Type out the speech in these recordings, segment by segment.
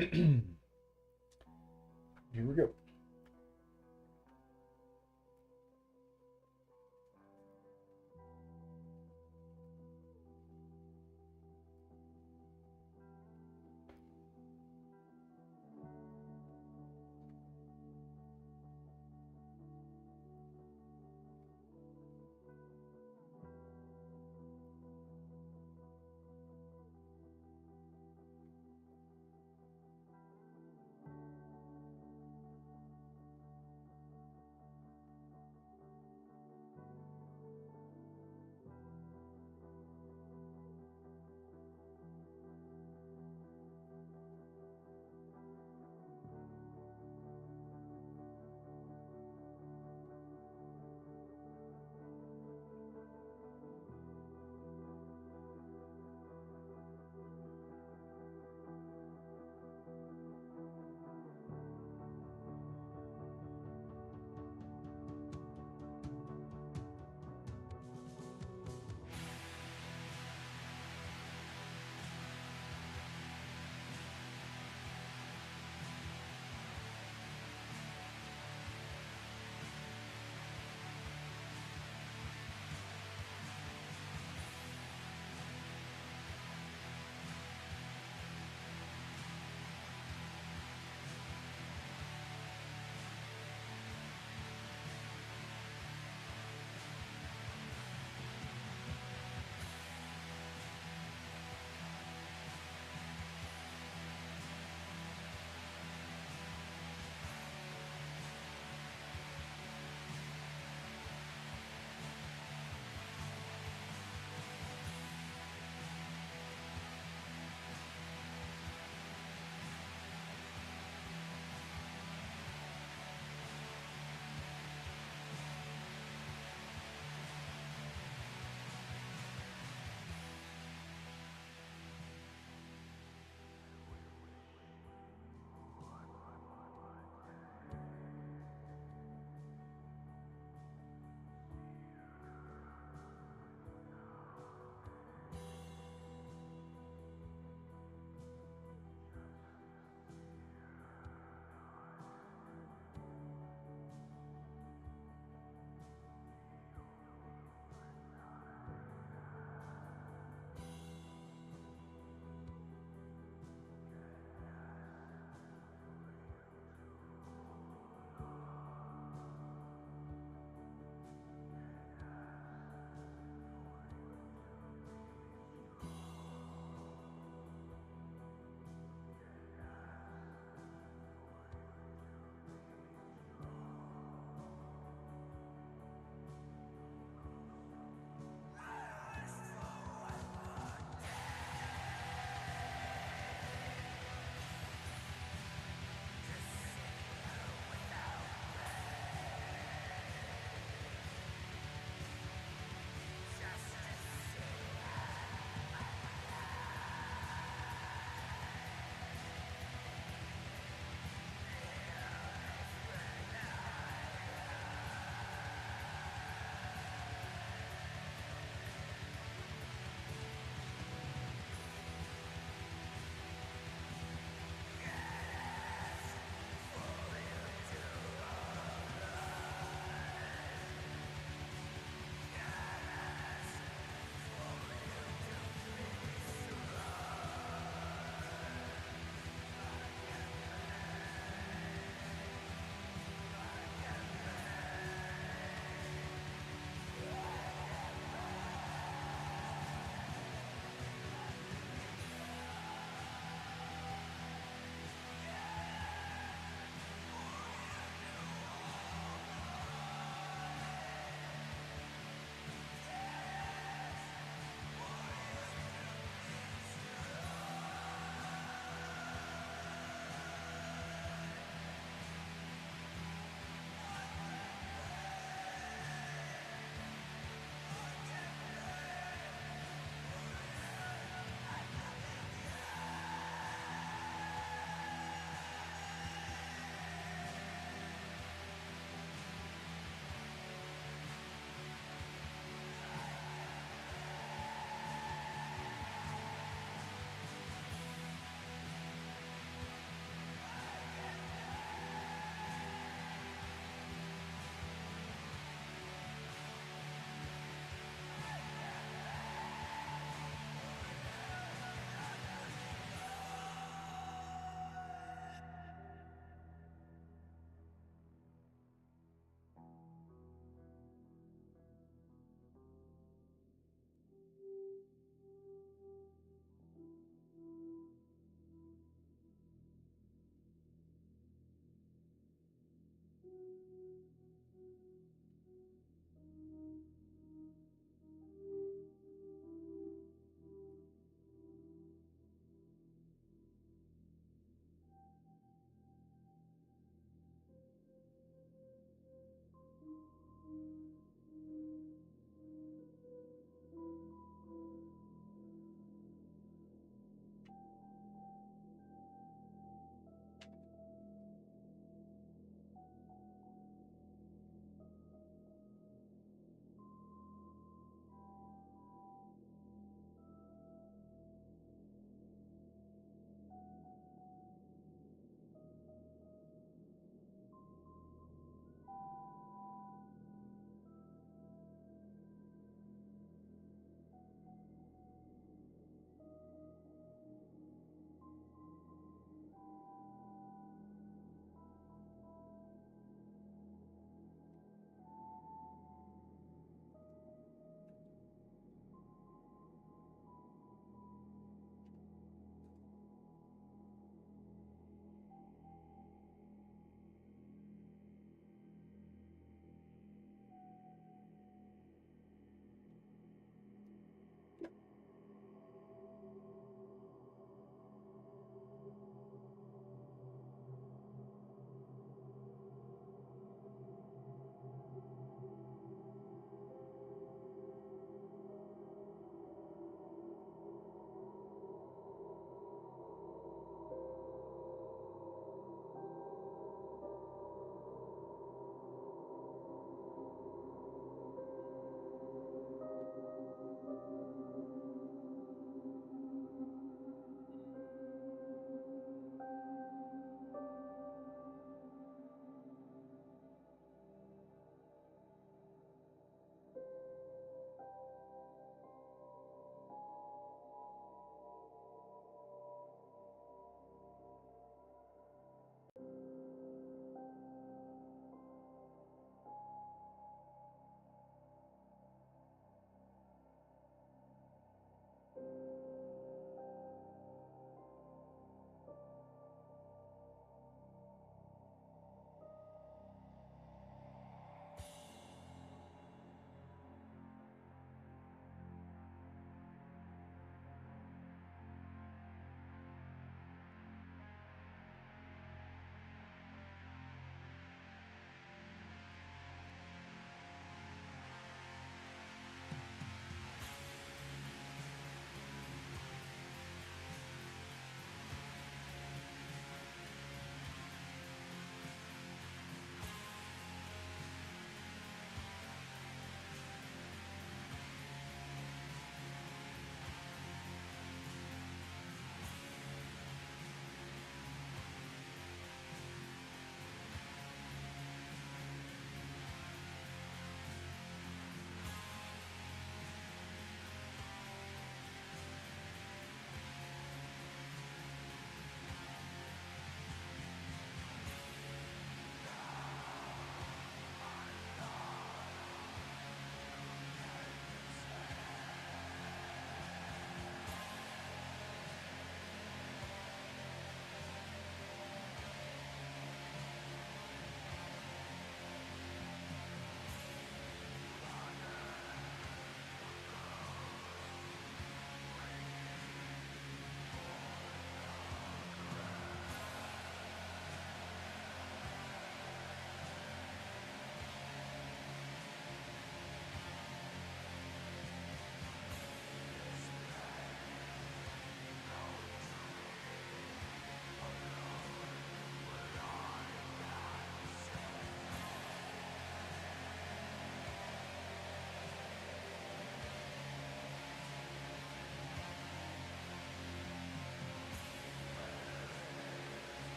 Here we go.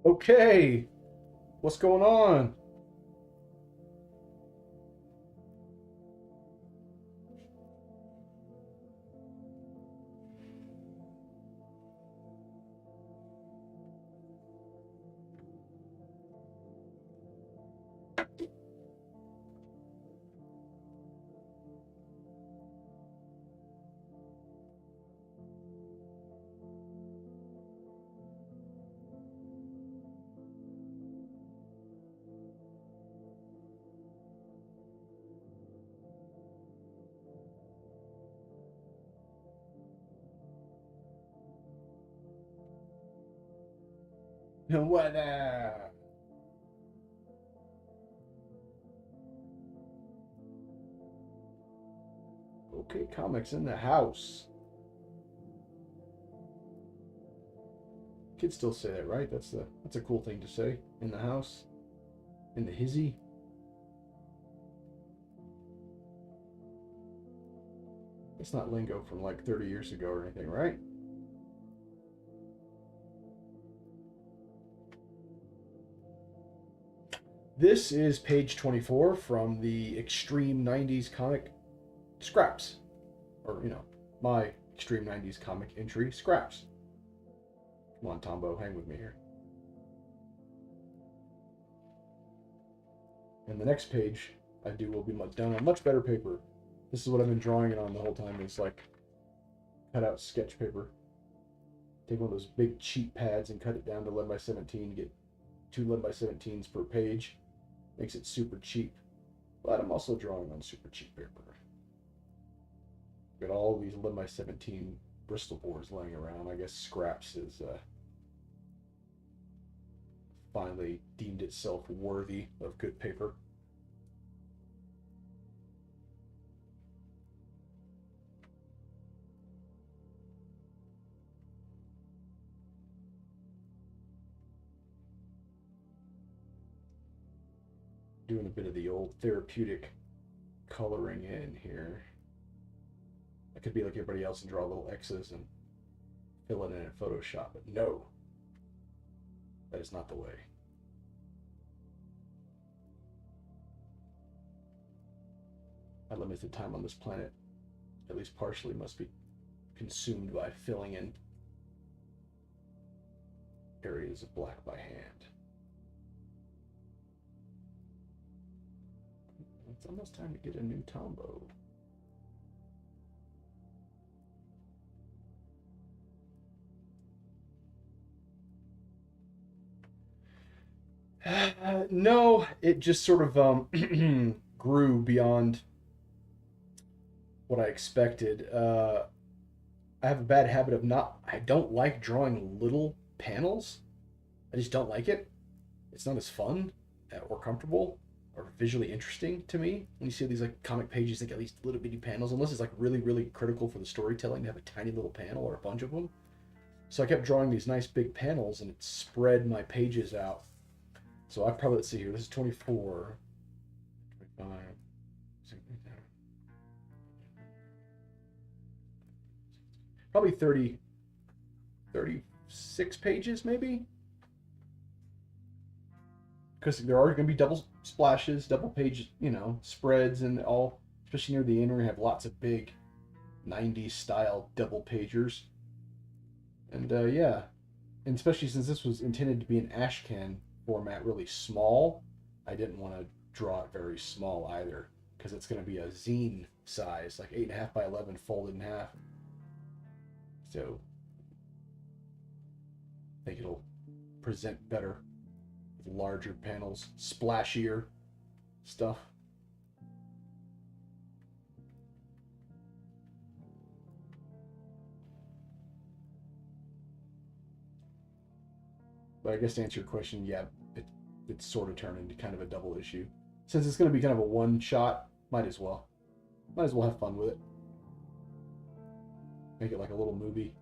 Okay, what's going on? What? Okay, comics in the house. Kids still say that, right? That's a cool thing to say. In the house, in the hizzy. It's not lingo from like 30 years ago or anything, right? This is page 24 from the Extreme 90s comic Scraps. Or, my Extreme 90s comic entry, Scraps. Come on, Tombo, hang with me here. And the next page I do will be done on much better paper. This is what I've been drawing it on the whole time. It's like cut out sketch paper. Take one of those big cheap pads and cut it down to 11 by 17. Get 2 11 by 17s per page. Makes it super cheap. But I'm also drawing on super cheap paper. Got all these 11 by 17 Bristol boards laying around. I guess Scraps is finally deemed itself worthy of good paper. Doing a bit of the old therapeutic coloring in here. I could be like everybody else and draw little X's and fill it in Photoshop, but no, that is not the way. My limited time on this planet, at least partially, must be consumed by filling in areas of black by hand. It's almost time to get a new Tombow. No, it just sort of grew beyond what I expected. I have a bad habit of not. I don't like drawing little panels. I just don't like it. It's not as fun or comfortable or visually interesting to me when you see these like comic pages like at least little bitty panels, unless it's like really really critical for the storytelling to have a tiny little panel or a bunch of them. So I kept drawing these nice big panels and it spread my pages out. So I probably, let's see here, this is 24, 25, probably 30, 36 pages maybe. Because there are going to be double splashes, double page, spreads, and all, especially near the end where you have lots of big 90s style double pagers. And yeah, and especially since this was intended to be an ashcan format, really small, I didn't want to draw it very small either, because it's going to be a zine size, like 8.5 by 11 folded in half. So I think it'll present better with larger panels, splashier stuff. But I guess to answer your question, yeah, it's sort of turned into kind of a double issue. Since it's going to be kind of a one shot, might as well. Might as well have fun with it. Make it like a little movie.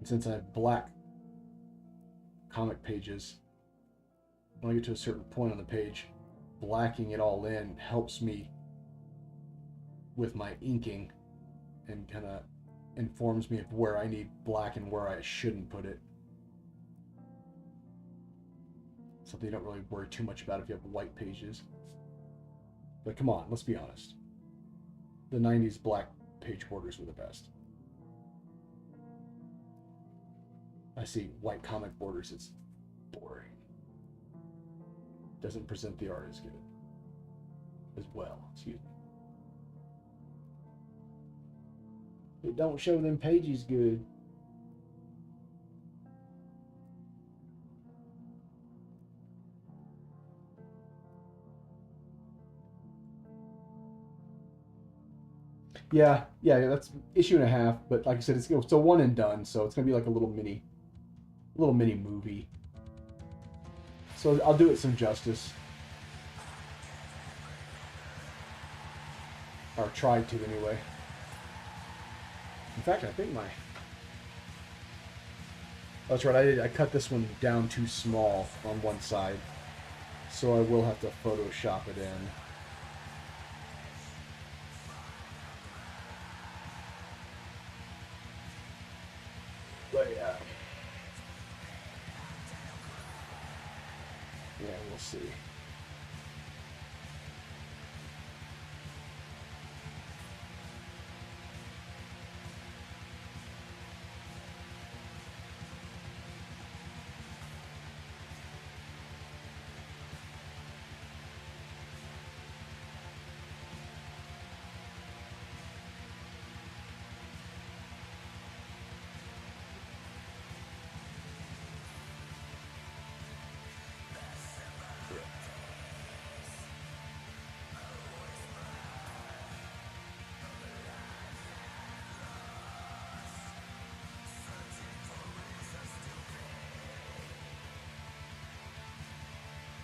And since I have black comic pages, when I get to a certain point on the page, blacking it all in helps me with my inking and kind of informs me of where I need black and where I shouldn't put it. Something you don't really worry too much about if you have white pages. But come on, let's be honest. The 90s black page borders were the best. I see white comic borders, it's boring. Doesn't present the art as good. As well, excuse me. It don't show them pages good. Yeah, that's issue and a half. But like I said, it's a one and done, so it's gonna be like a little mini movie. So I'll do it some justice, or try to anyway. In fact, I think my... That's right, I cut this one down too small on one side, so I will have to Photoshop it in. But yeah, we'll see.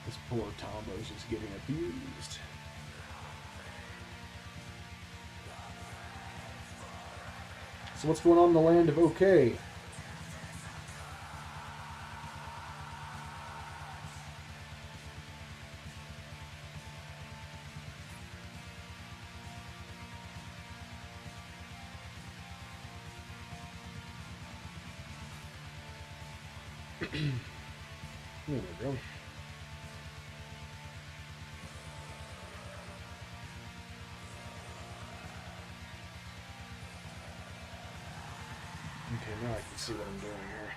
This poor Tombo's just getting abused. So what's going on in the land of OK? There we go. Okay, now I can see what I'm doing here.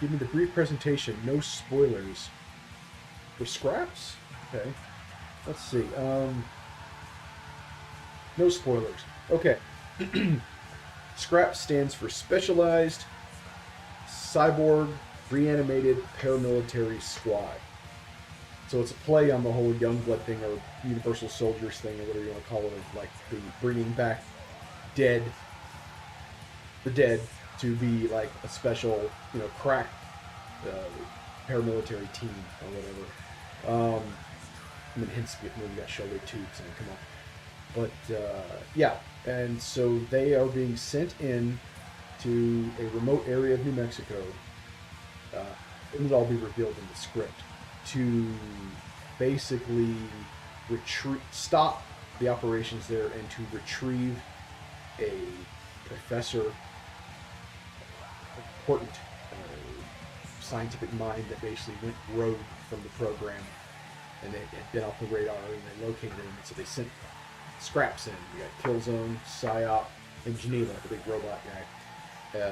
Give me the brief presentation, no spoilers. For scraps? Okay. Let's see. No spoilers. Okay. SCRAPS stands for Specialized Cyborg Reanimated Paramilitary Squad. So it's a play on the whole Youngblood thing, or Universal Soldiers thing, or whatever you want to call it, of like the bringing back the dead to be like a special, crack paramilitary team or whatever. I mean, hence we got shoulder tubes. I mean, come on. But yeah, and so they are being sent in to a remote area of New Mexico. It would all be revealed in the script to basically stop the operations there and to retrieve a professor, important scientific mind that basically went rogue from the program, and they had been off the radar, and they located him. So they sent scraps in. You got Killzone, S.C.R.A.P.S, and Geneva, the big robot guy. And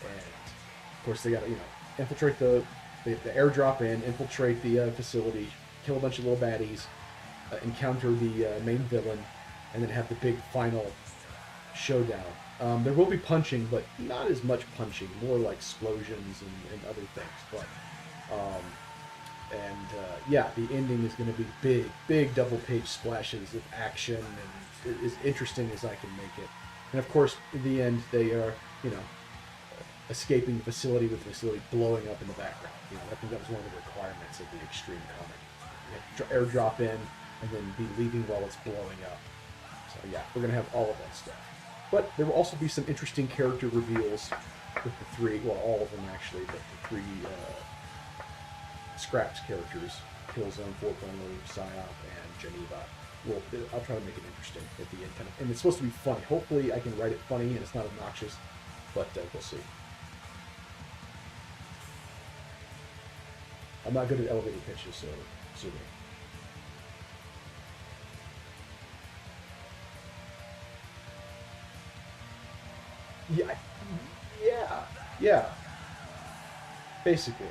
of course they got to infiltrate the airdrop in, infiltrate the facility, kill a bunch of little baddies, encounter the main villain, and then have the big final showdown. There will be punching, but not as much punching, more like explosions and other things. But yeah, the ending is going to be big double-page splashes of action, and as interesting as I can make it. And of course, in the end, they are, escaping the facility with the facility blowing up in the background. I think that was one of the requirements of the Extreme comic. You have to airdrop in and then be leaving while it's blowing up. So yeah, we're going to have all of that stuff. But there will also be some interesting character reveals with the three, well, all of them actually, but the three S.C.R.A.P.S characters, Killzone, 4.0, S.C.R.A.P.S, and Geneva. Well, I'll try to make it interesting at the end, and it's supposed to be funny. Hopefully I can write it funny and it's not obnoxious, but we'll see. I'm not good at elevator pitches, so sue me. Yeah. Basically,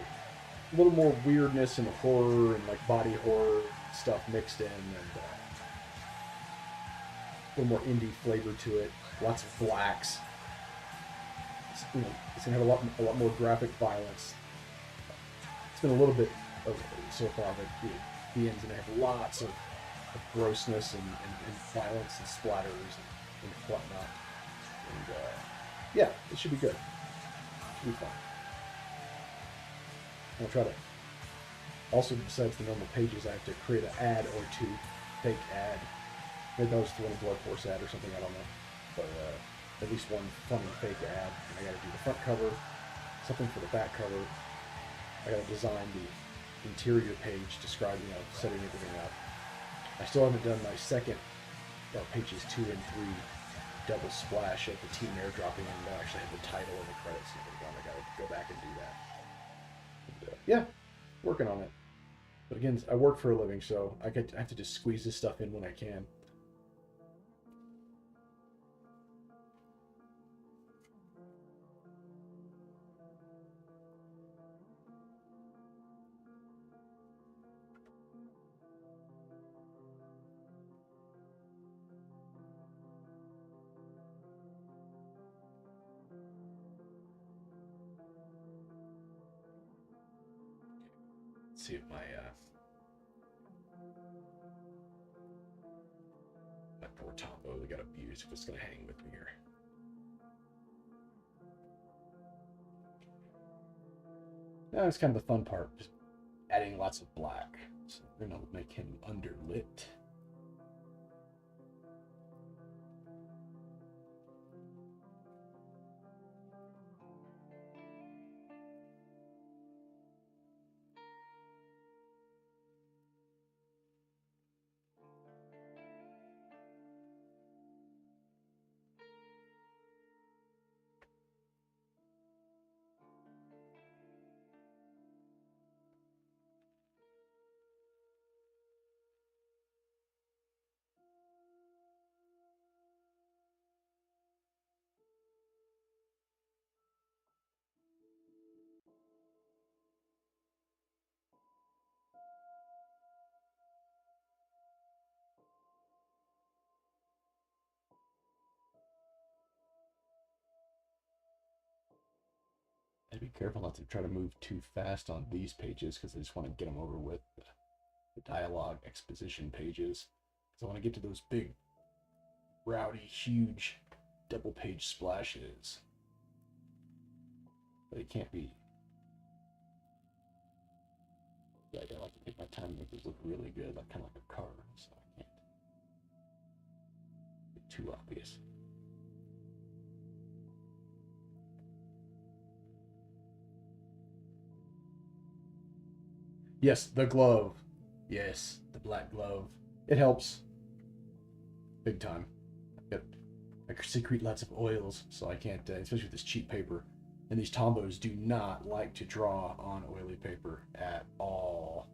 a little more weirdness and horror and like body horror stuff mixed in, and a little more indie flavor to it. Lots of blacks. It's gonna have a lot more graphic violence. It's been a little bit of so far, but the end's gonna have lots of grossness and violence and splatters and whatnot. And yeah, it should be good. It should be fun. I'll try to. Also, besides the normal pages, I have to create an ad or two, fake ad. Maybe that was the one Blood Force ad or something. I don't know, but at least one funny fake ad. And I got to do the front cover, something for the back cover. I got to design the interior page, describing, setting everything up. I still haven't done my second pages 2 and 3 double splash of the team airdropping, and I actually have the title and the credits and everything. I got to go back and do that. And, yeah, working on it. But again, I work for a living, so I have to just squeeze this stuff in when I can. Let's see if my poor Tombo got abused, if it's gonna hang with me here. That's kind of the fun part, just adding lots of black. So we're gonna make him underlit. And be careful not to try to move too fast on these pages, because I just want to get them over with. The dialogue exposition pages. So I want to get to those big, rowdy, huge double page splashes. But it can't be. Yeah, I like to take my time and make this look really good, like kind of like a car, so I can't get too obvious. Yes, the glove. Yes, the black glove. It helps. Big time. I secrete lots of oils, so I can't, especially with this cheap paper. And these Tombos do not like to draw on oily paper at all.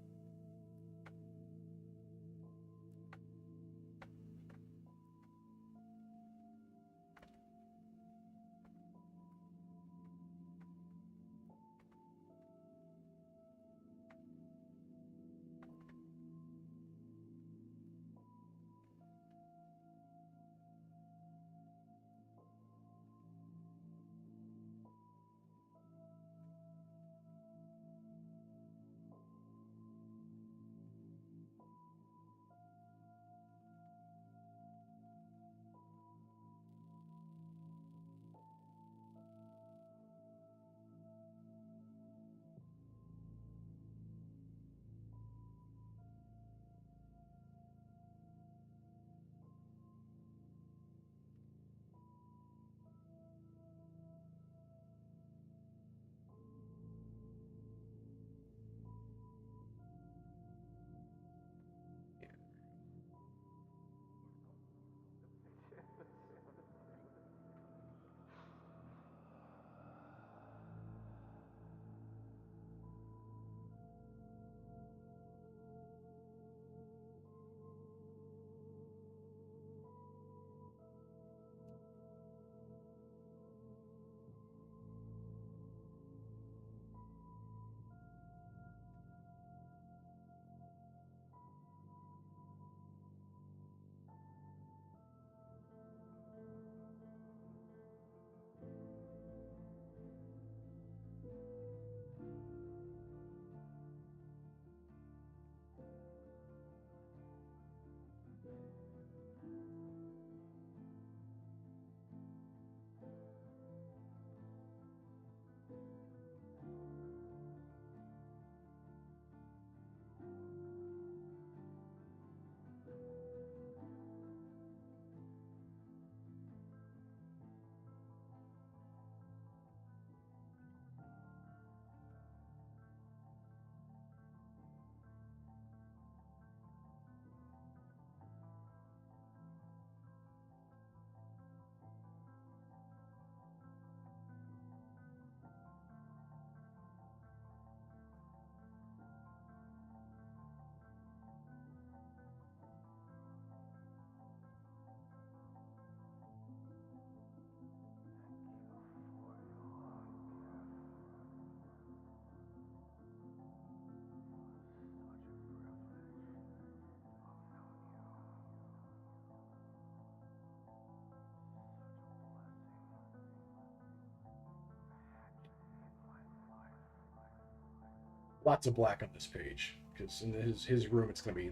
Lots of black on this page because in his room it's gonna be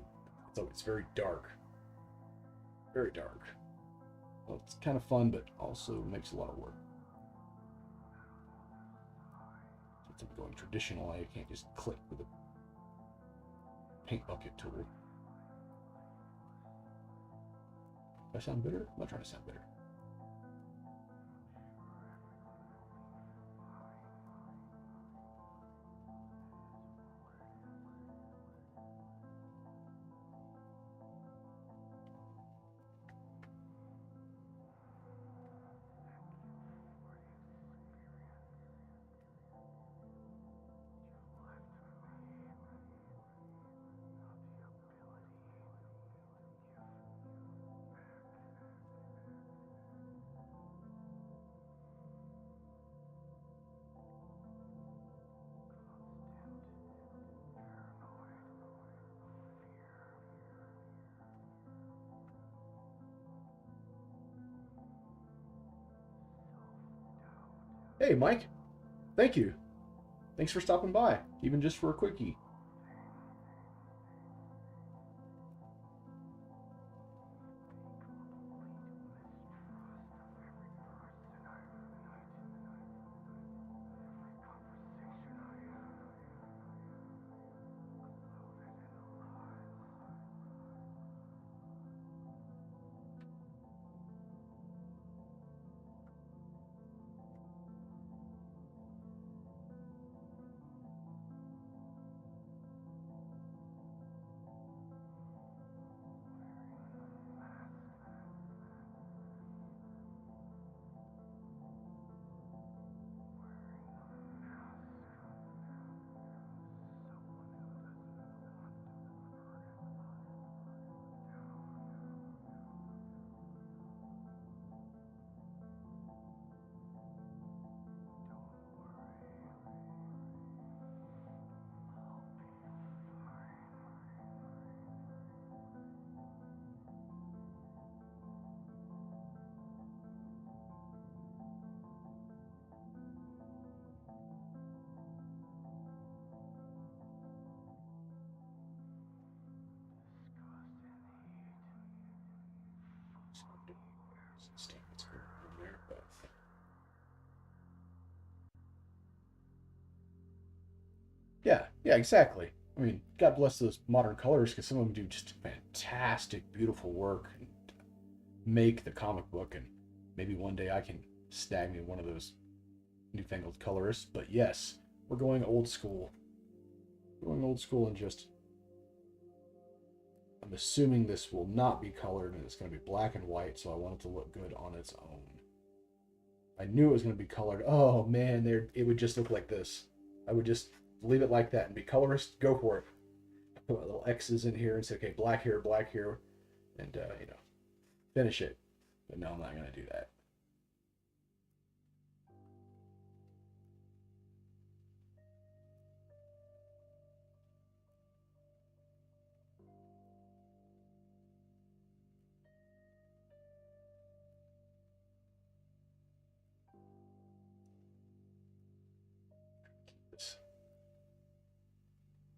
it's very dark, very dark. Well, it's kind of fun, but also makes a lot of work. Since I'm going traditional, I can't just click with a paint bucket tool. Do I sound bitter? I'm not trying to sound bitter. Hey, Mike. Thank you. Thanks for stopping by, even just for a quickie. Yeah, exactly. I mean, God bless those modern colors because some of them do just fantastic, beautiful work and make the comic book. And maybe one day I can snag me one of those newfangled colorists. But yes, we're going old school. We're going old school and just. I'm assuming this will not be colored and it's going to be black and white, so I want it to look good on its own. I knew it was going to be colored. Oh man, there it would just look like this. I would just leave it like that and be colorist. Go for it. Put my little X's in here and say, okay, black here, and finish it. But no, I'm not going to do that.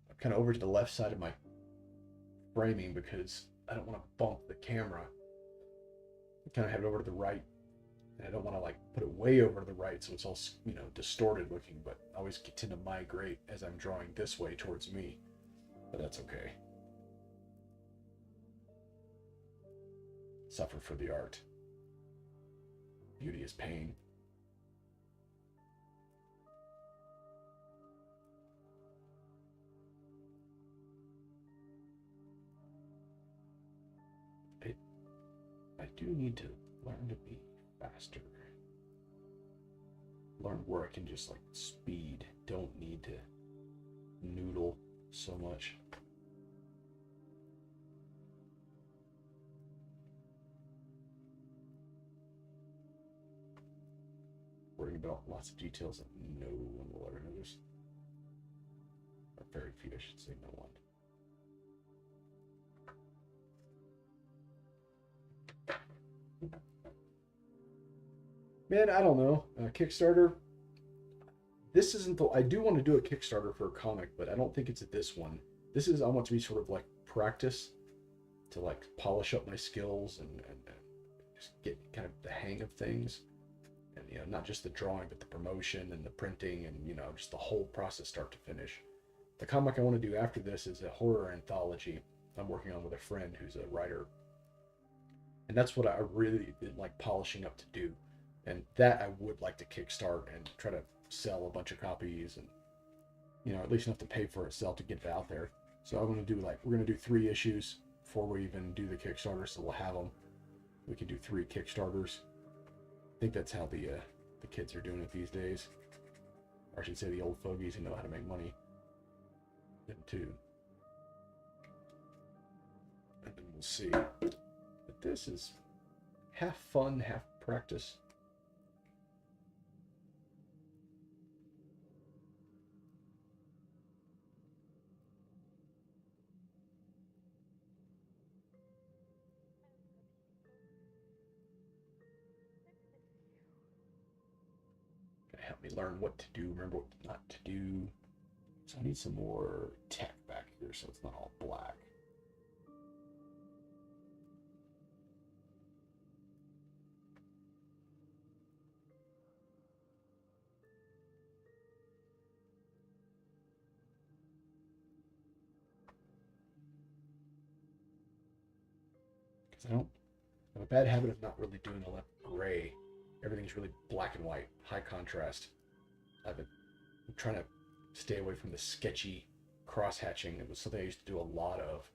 I'm kind of over to the left side of my framing because I don't want to bump the camera. I kind of have it over to the right, and I don't want to like put it way over to the right so it's all distorted looking. But I always tend to migrate as I'm drawing this way towards me, but that's okay. Suffer for the art. Beauty is pain. I do need to learn to be faster. Learn where I can just like speed. Don't need to noodle so much. Worrying about lots of details that no one will ever notice. Or very few, I should say, no one. Man, I don't know. Kickstarter, this isn't the. I do want to do a Kickstarter for a comic, but I don't think it's this one. This is I want to be sort of like practice to like polish up my skills and just get kind of the hang of things, and not just the drawing but the promotion and the printing and just the whole process start to finish. The comic I want to do after this is a horror anthology I'm working on with a friend who's a writer, and that's what I really been like polishing up to do, and that I would like to kickstart and try to sell a bunch of copies, and at least enough to pay for itself to get it out there. So I'm gonna do we're gonna do 3 issues before we even do the Kickstarter, so we'll have them. We can do 3 Kickstarters. I think that's how the kids are doing it these days, or I should say the old fogies who know how to make money. Them too. And then we'll see. But this is half fun, half practice. Gonna help me learn what to do, remember what not to do. So I need some more tech back here so it's not all black. Because I have a bad habit of not really doing a lot of gray. Everything's really black and white, high contrast. I'm trying to stay away from the sketchy cross hatching. It was something I used to do a lot of.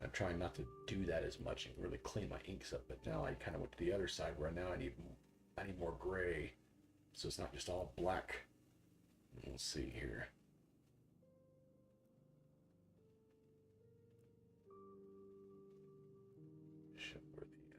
I'm trying not to do that as much and really clean my inks up. But now I kind of went to the other side where now I need more gray, so it's not just all black. We'll see here. Show where the pen.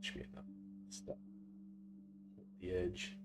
Should be enough stuff. The edge.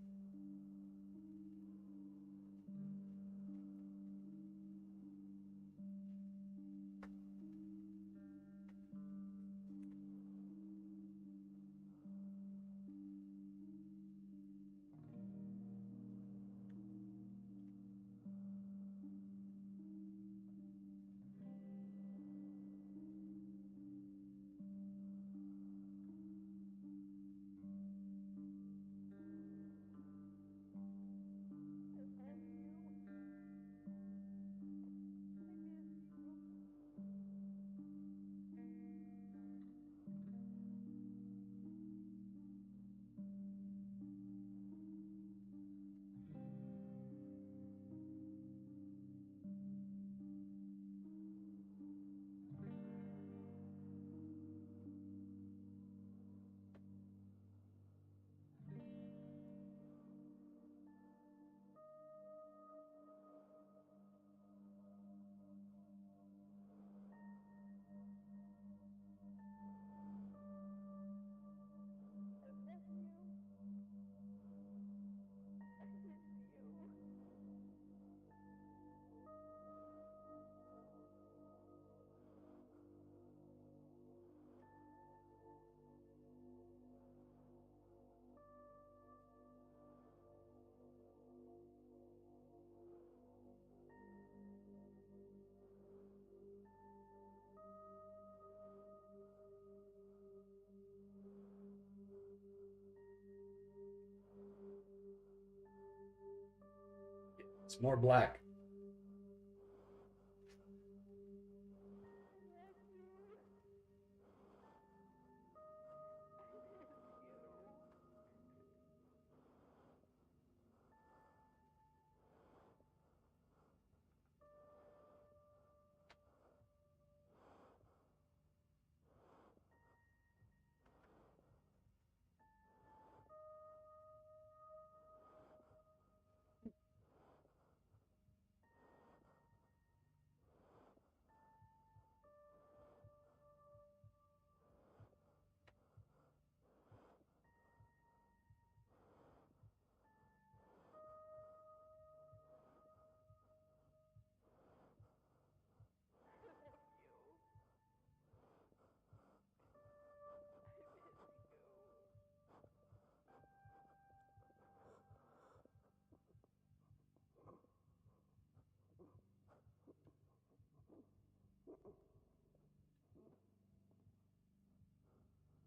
It's more black.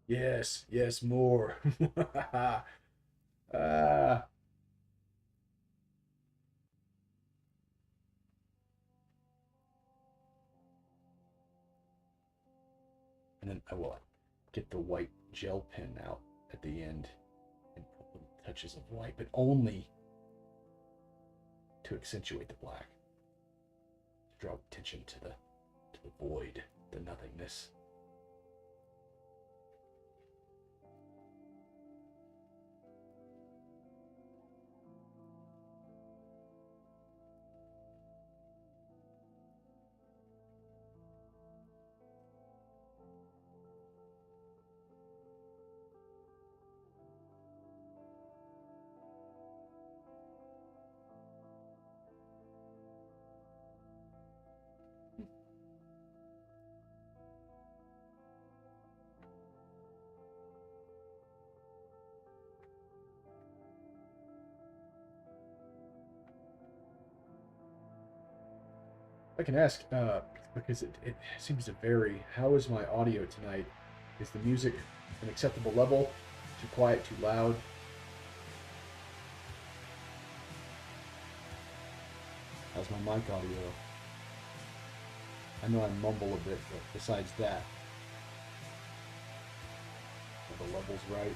Yes, yes, more. Ah. And then I will get the white gel pen out at the end and put little touches of white, but only to accentuate the black, to draw attention to the void, the nothingness. I can ask, because it seems to vary. How is my audio tonight? Is the music an acceptable level? Too quiet, too loud? How's my mic audio? I know I mumble a bit, but besides that, are the levels right?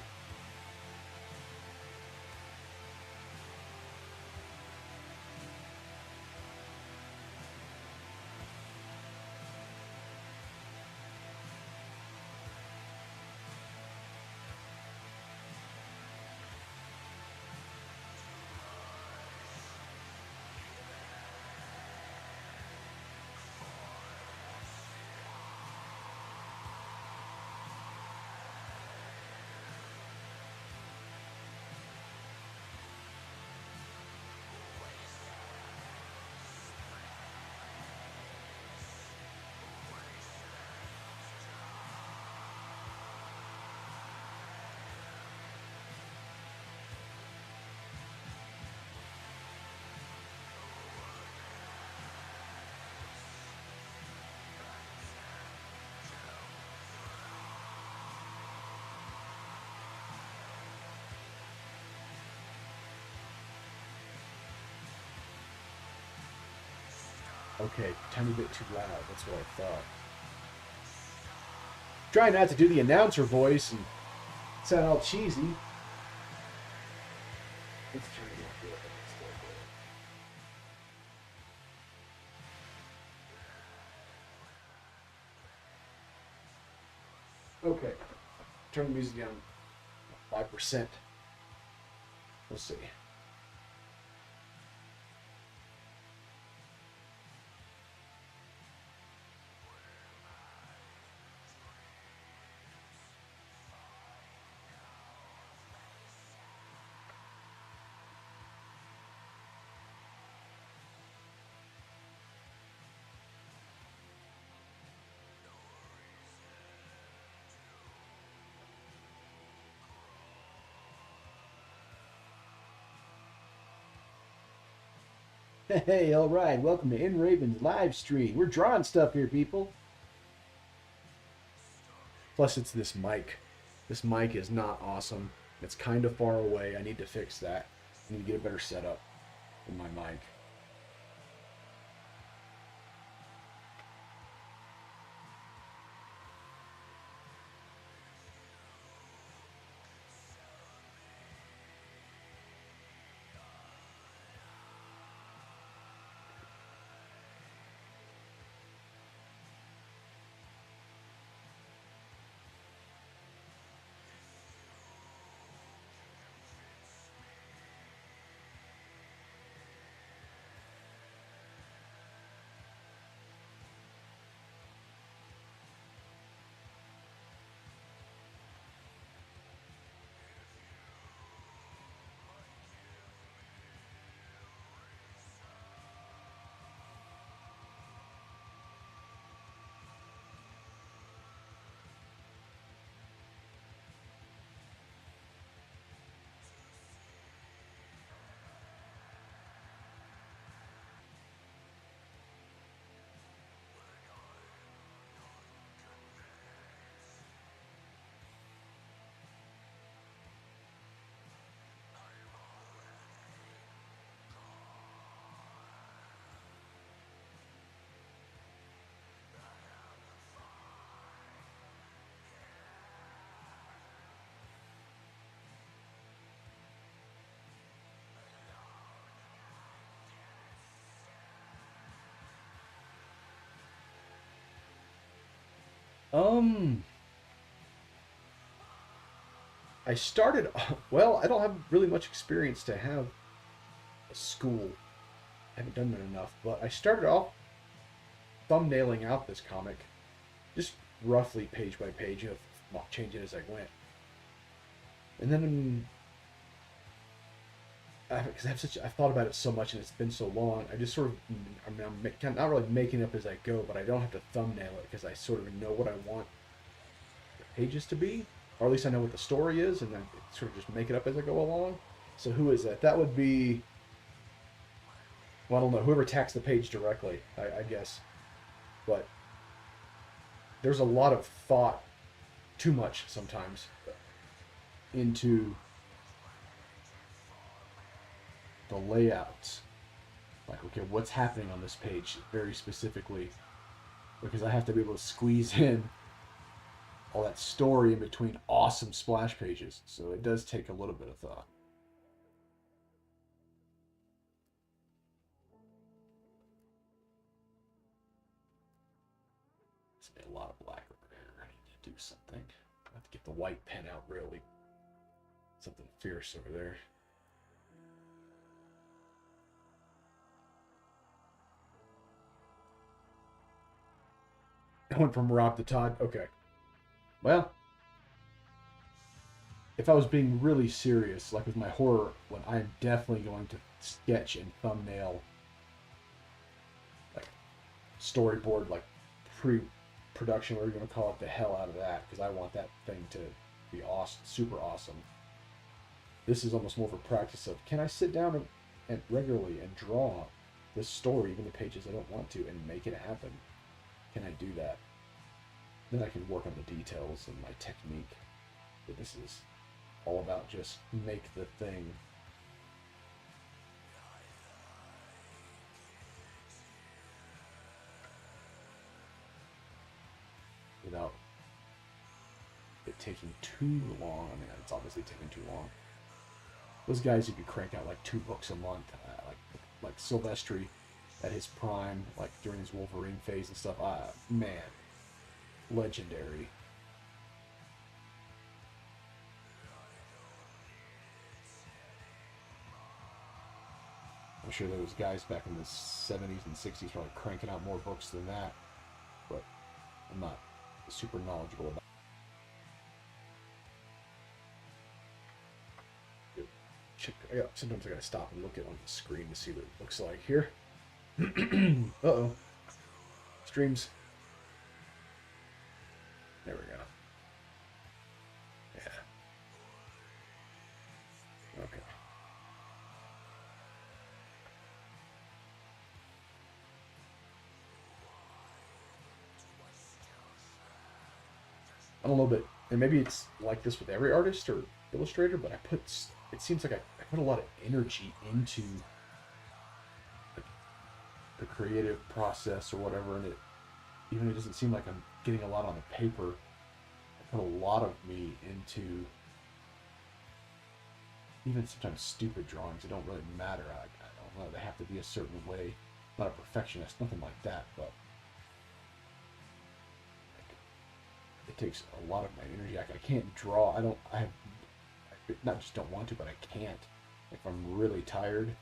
Okay, tiny bit too loud. That's what I thought. Try not to do the announcer voice and sound all cheesy. Let's turn it up here. Okay, turn the music down 5%. We'll see. Hey, all right. Welcome to Endraven's live stream. We're drawing stuff here, people. Plus, it's this mic. This mic is not awesome. It's kind of far away. I need to fix that. I need to get a better setup in my mic. Um, I started. Well, I don't have really much experience to have a school. I haven't done it enough, but I started off thumbnailing out this comic, just roughly page by page, changing as I went. And then, because I've thought about it so much and it's been so long, I just sort of, I'm not really making it up as I go, but I don't have to thumbnail it because I sort of know what I want the pages to be, or at least I know what the story is, and then sort of just make it up as I go along. So who is that? That would be, well, I don't know, whoever attacks the page directly, I guess. But there's a lot of thought, too much sometimes, into the layouts. Like, okay, what's happening on this page very specifically? Because I have to be able to squeeze in all that story in between awesome splash pages. So it does take a little bit of thought. There's a lot of black over there. I need to do something. I have to get the white pen out really. Something fierce over there. I went from Rob to Todd. Okay. Well, if I was being really serious, like with my horror one, I am definitely going to sketch and thumbnail, like storyboard, like pre-production, whatever you want to call it, the hell out of that, because I want that thing to be awesome, super awesome. This is almost more of a practice of, can I sit down and regularly and draw this story, even the pages I don't want to, and make it happen? Can I do that? Then I can work on the details and my technique. But this is all about just make the thing. Without it taking too long. I mean, it's obviously taking too long. Those guys who could crank out like 2 books a month, like Silvestri at his prime, like during his Wolverine phase and stuff. Man, legendary. I'm sure there was guys back in the 70s and 60s probably cranking out more books than that, but I'm not super knowledgeable about it. Sometimes I gotta stop and look at it on the screen to see what it looks like here. Uh-oh. Streams. There we go. Yeah. Okay. I don't know, but and maybe it's like this with every artist or illustrator, but it seems like I put a lot of energy into the creative process or whatever, and even it doesn't seem like I'm getting a lot on the paper. I put a lot of me into even sometimes stupid drawings. It don't really matter. I don't know. They have to be a certain way. I'm not a perfectionist, nothing like that, but it takes a lot of my energy. I can't draw. I not just don't want to, but I can't. If I'm really tired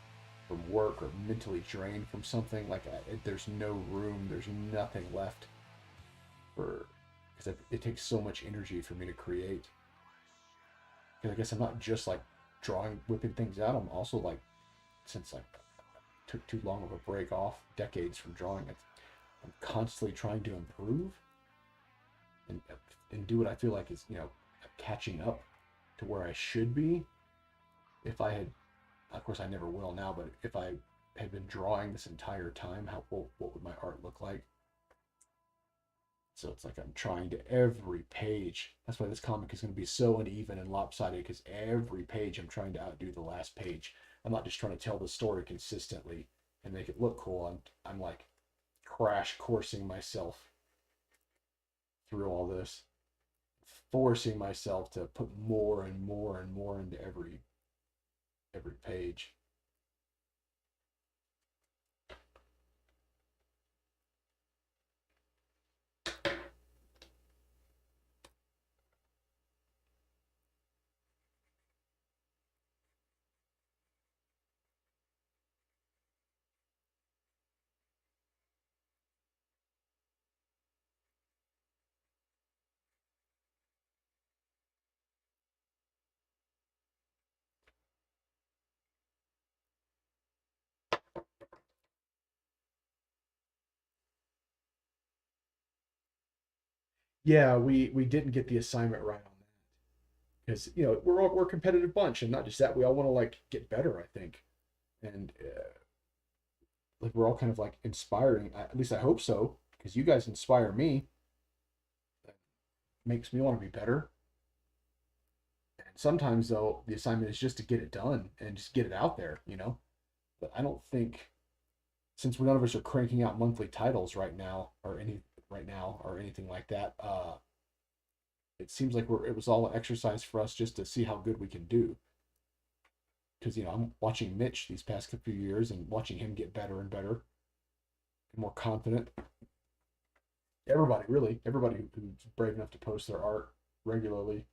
from work or mentally drained from something, like there's no room, there's nothing left for, because it takes so much energy for me to create. Because I guess I'm not just like drawing, whipping things out. I'm also like, since I took too long of a break off, decades from drawing, I'm constantly trying to improve and do what I feel like is, catching up to where I should be. If I had, of course, I never will now, but if I had been drawing this entire time, what would my art look like? So it's like I'm trying to every page. That's why this comic is going to be so uneven and lopsided, because every page I'm trying to outdo the last page. I'm not just trying to tell the story consistently and make it look cool. I'm like crash coursing myself through all this, forcing myself to put more and more and more into every page. Yeah, we didn't get the assignment right on that because we're a competitive bunch, and not just that, we all want to like get better. I think, and like we're all kind of like inspiring. At least I hope so, because you guys inspire me. That makes me want to be better. And sometimes though, the assignment is just to get it done and just get it out there. But I don't think since none of us are cranking out monthly titles right now or anything like that, it seems like it was all an exercise for us just to see how good we can do. Because I'm watching Mitch these past few years and watching him get better and better and more confident. Everybody, really, everybody who's brave enough to post their art regularly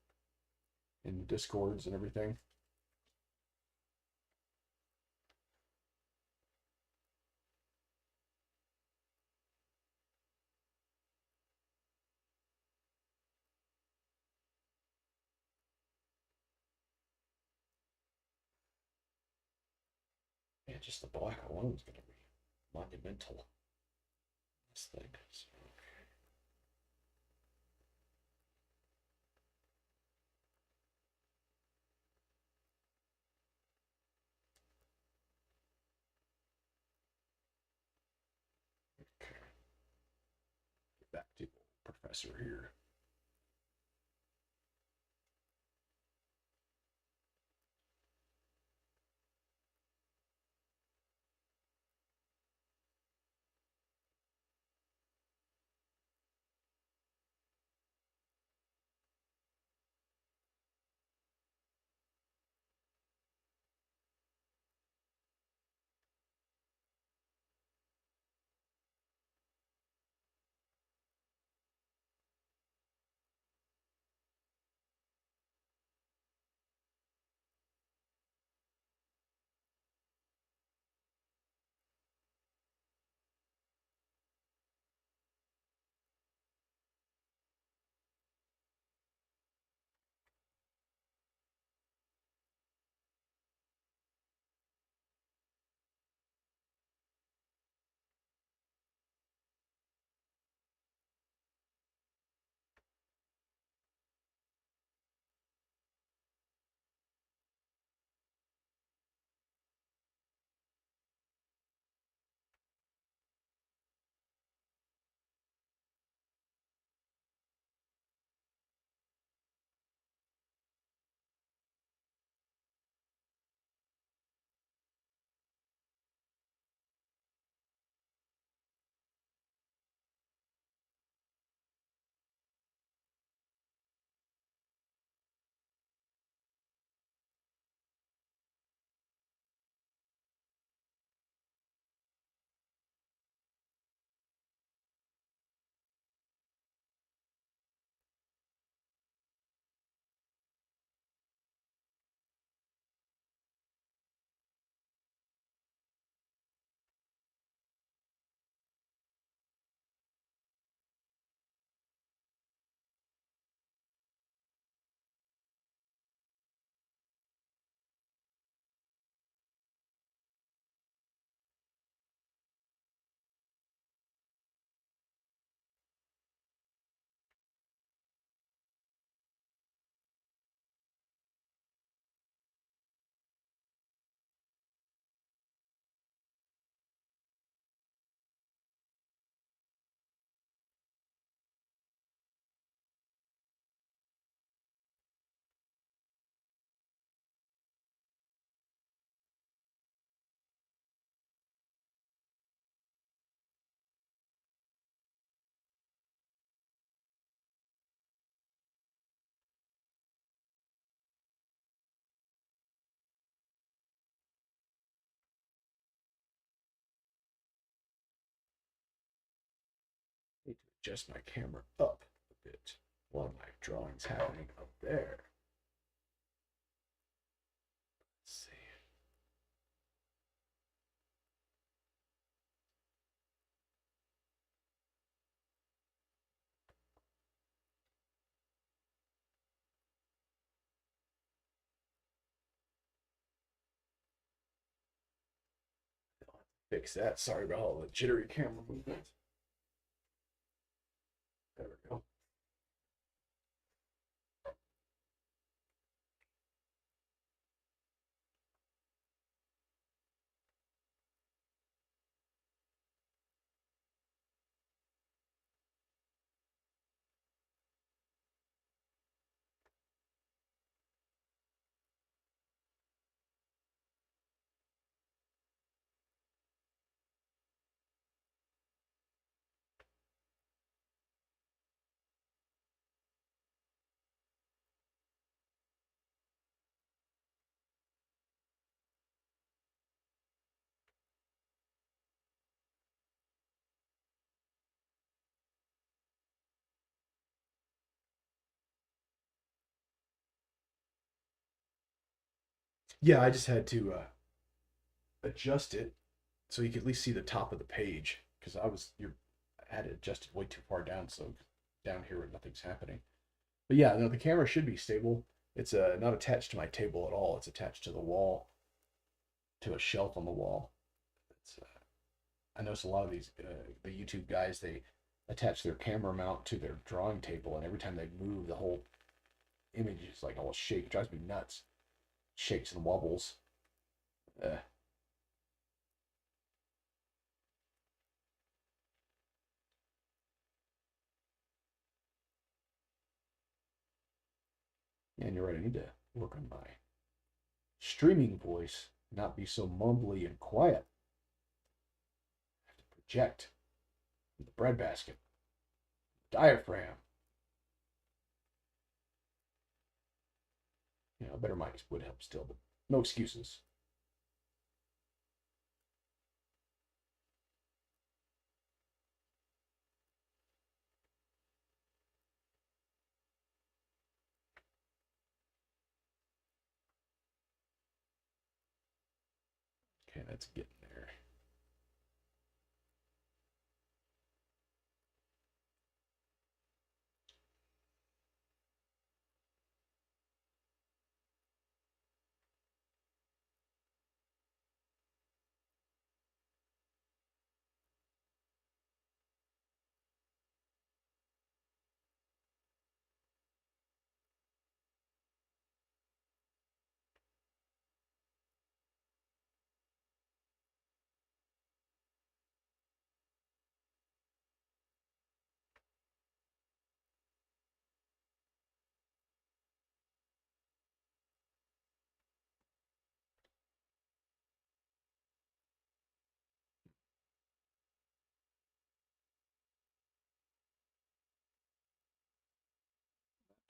in the discords and everything. Yeah, just the black alone is going to be monumental. This thing. So, okay, get back to Professor here. I need to adjust my camera up a bit. A lot of my drawings happening up there. Let's see. Fix that. Sorry about all the jittery camera movement. There we go. Yeah, I just had to adjust it so you could at least see the top of the page because I had it adjusted way too far down, so down here where nothing's happening. But yeah, no, the camera should be stable. It's not attached to my table at all. It's attached to the wall, to a shelf on the wall. It's, I notice a lot of these the YouTube guys they attach their camera mount to their drawing table, and every time they move, the whole image is like all shake. It drives me nuts. Shakes and wobbles. Uh, and you're right. I need to work on my streaming voice, not be so mumbly and quiet. I have to project the breadbasket, diaphragm. You know, a better mic would help still, but no excuses. Okay, that's getting there.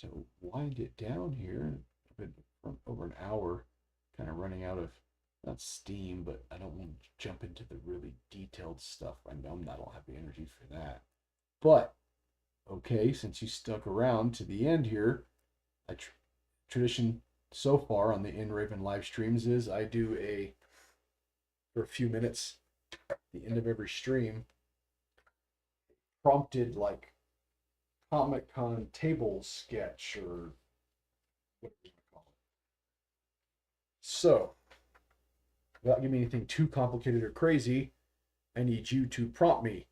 To wind it down here, I've been for over an hour, kind of running out of not steam, but I don't want to jump into the really detailed stuff. I know I don't have the energy for that. But okay, since you stuck around to the end here, a tradition so far on the Endraven live streams is I do a for a few minutes at the end of every stream prompted like Comic Con table sketch or what do you call it. So without giving me anything too complicated or crazy, I need you to prompt me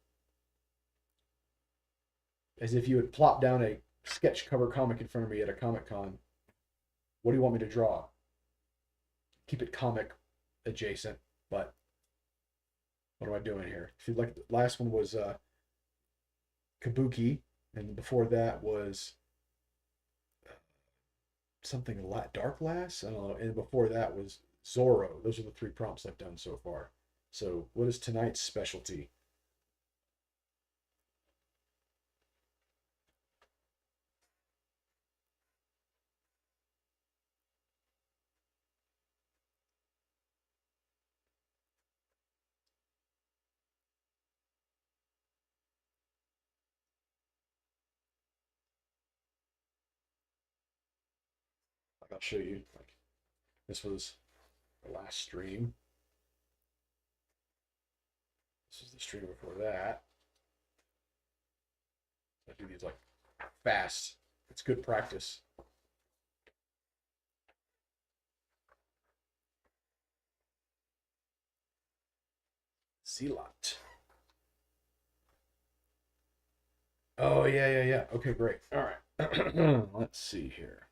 as if you had plopped down a sketch cover comic in front of me at a Comic Con. What do you want me to draw? Keep it comic adjacent, but what am I doing here? If you like, the last one was Kabuki, and before that was something dark lass. I don't know, and before that was Zorro. Those are the three prompts I've done so far. So, what is tonight's specialty? Like I'll show you. Like this was the last stream. This is the stream before that. I do these like fast. It's good practice. Zealot. Oh yeah, yeah, yeah. Okay, great. All right. Let's see here.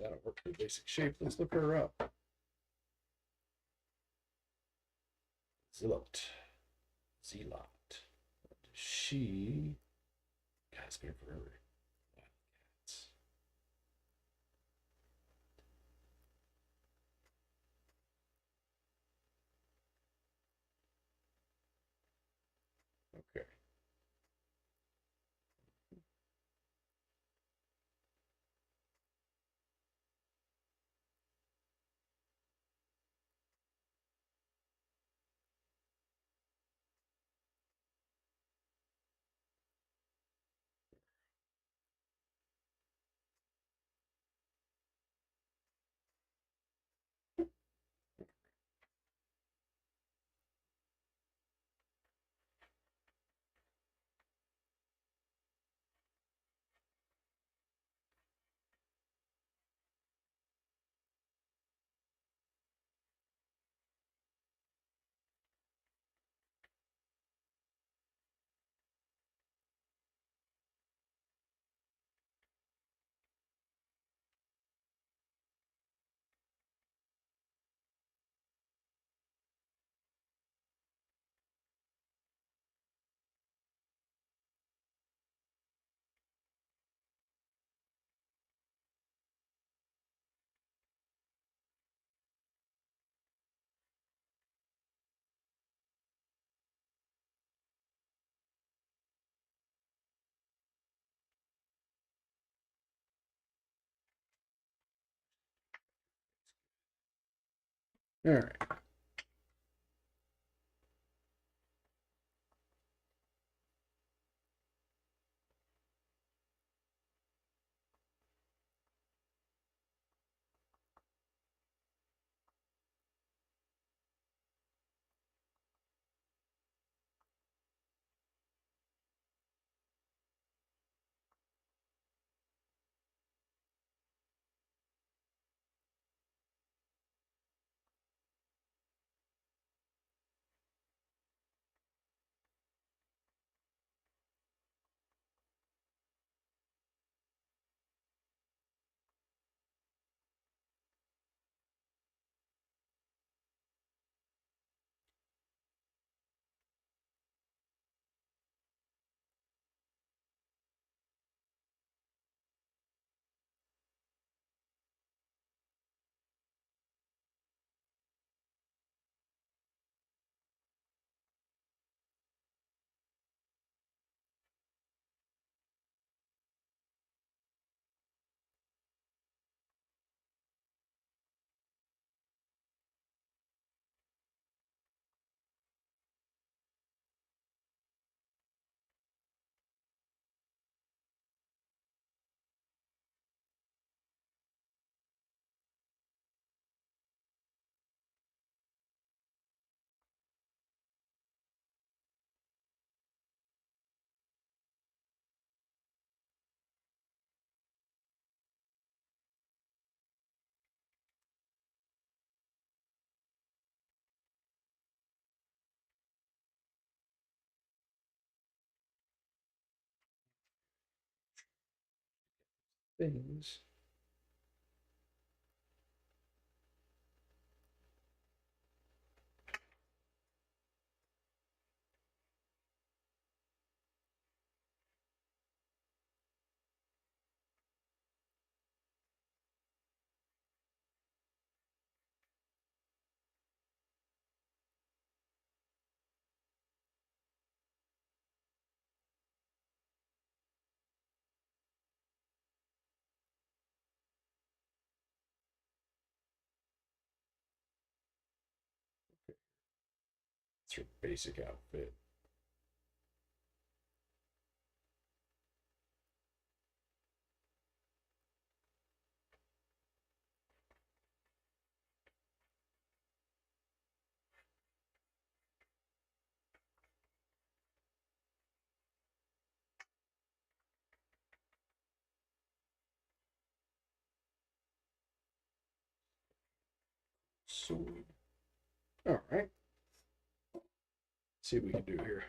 That'll work for the basic shape. Let's look her up. Zilot. Zelot. She. God, it's been forever. Okay. All right. Things. It's her basic outfit. Sword. All right. See what we can do here.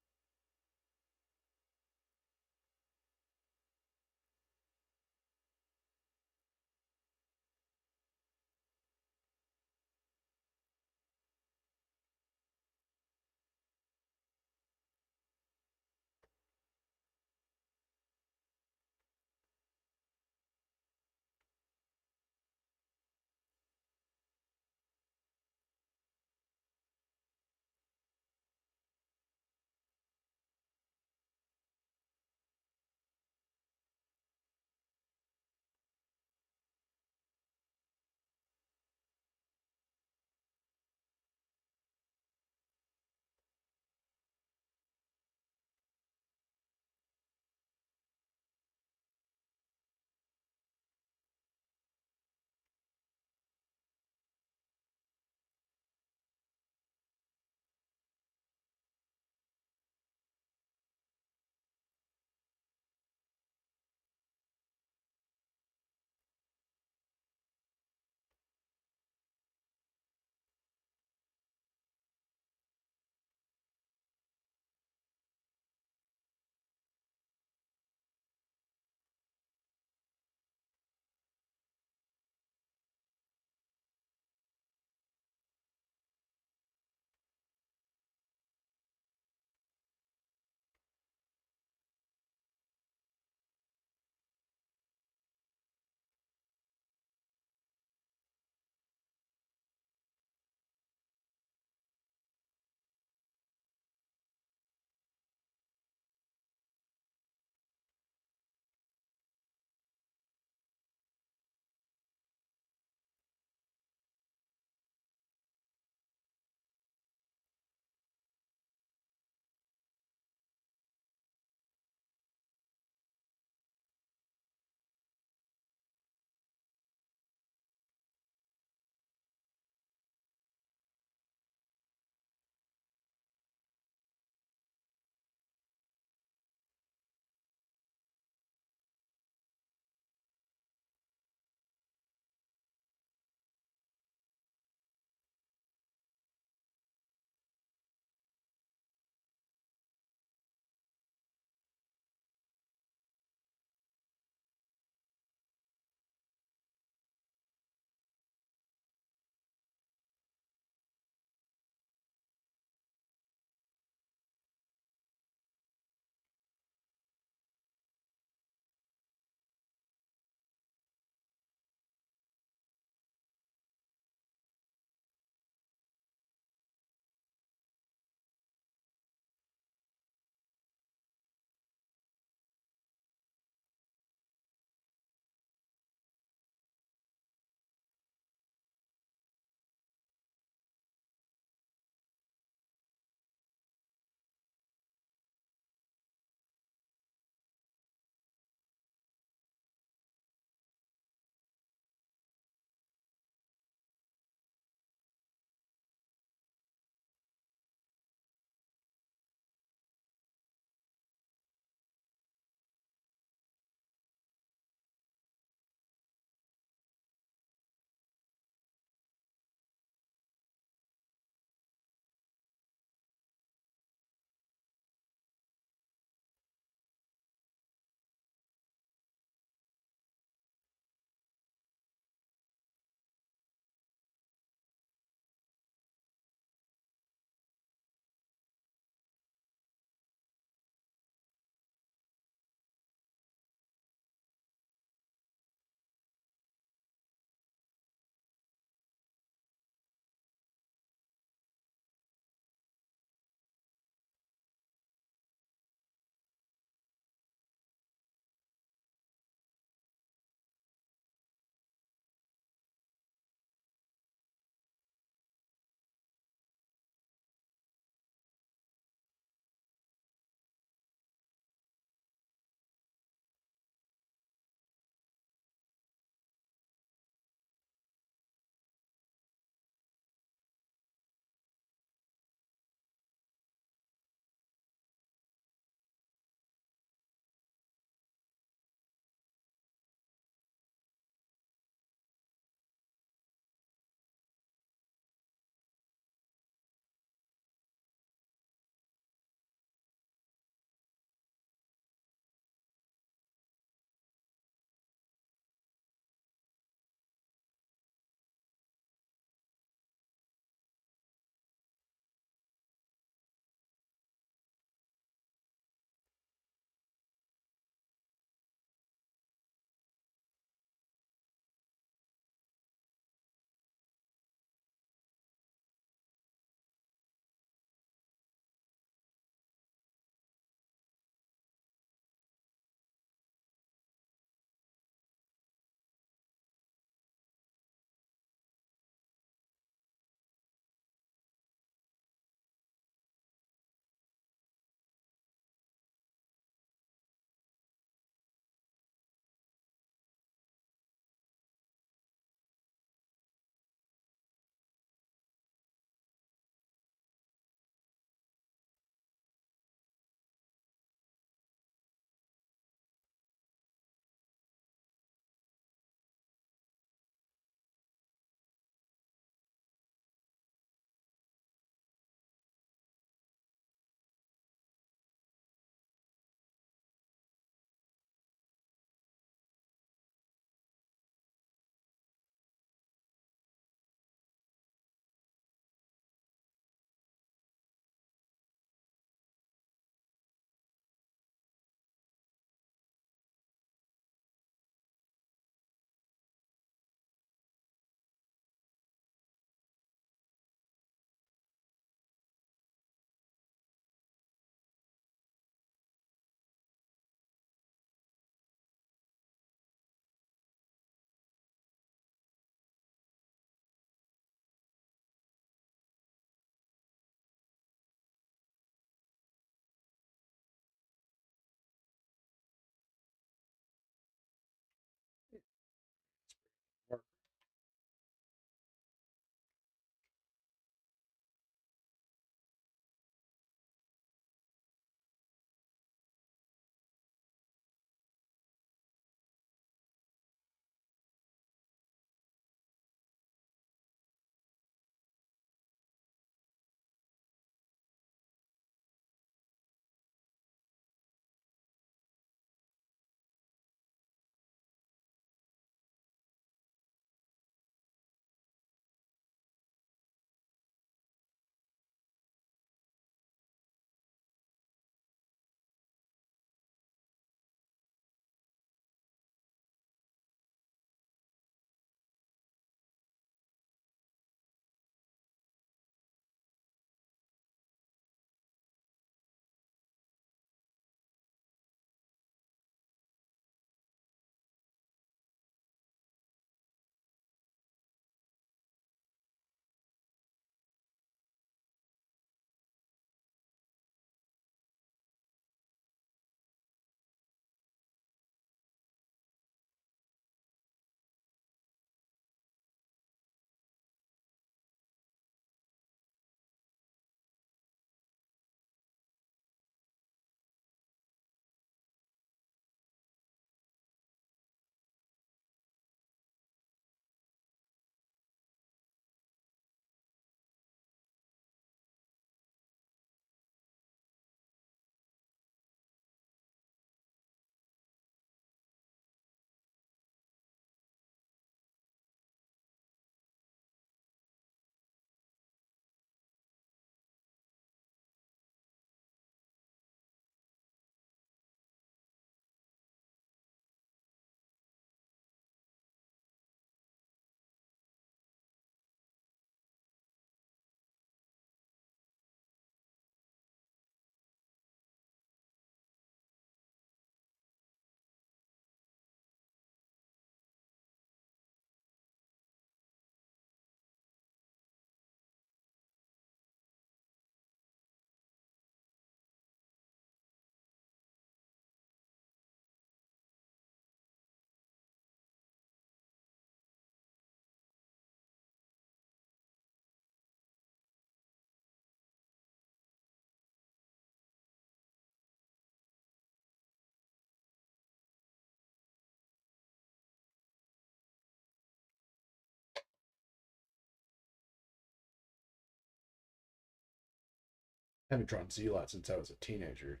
I haven't drawn Zealot since I was a teenager.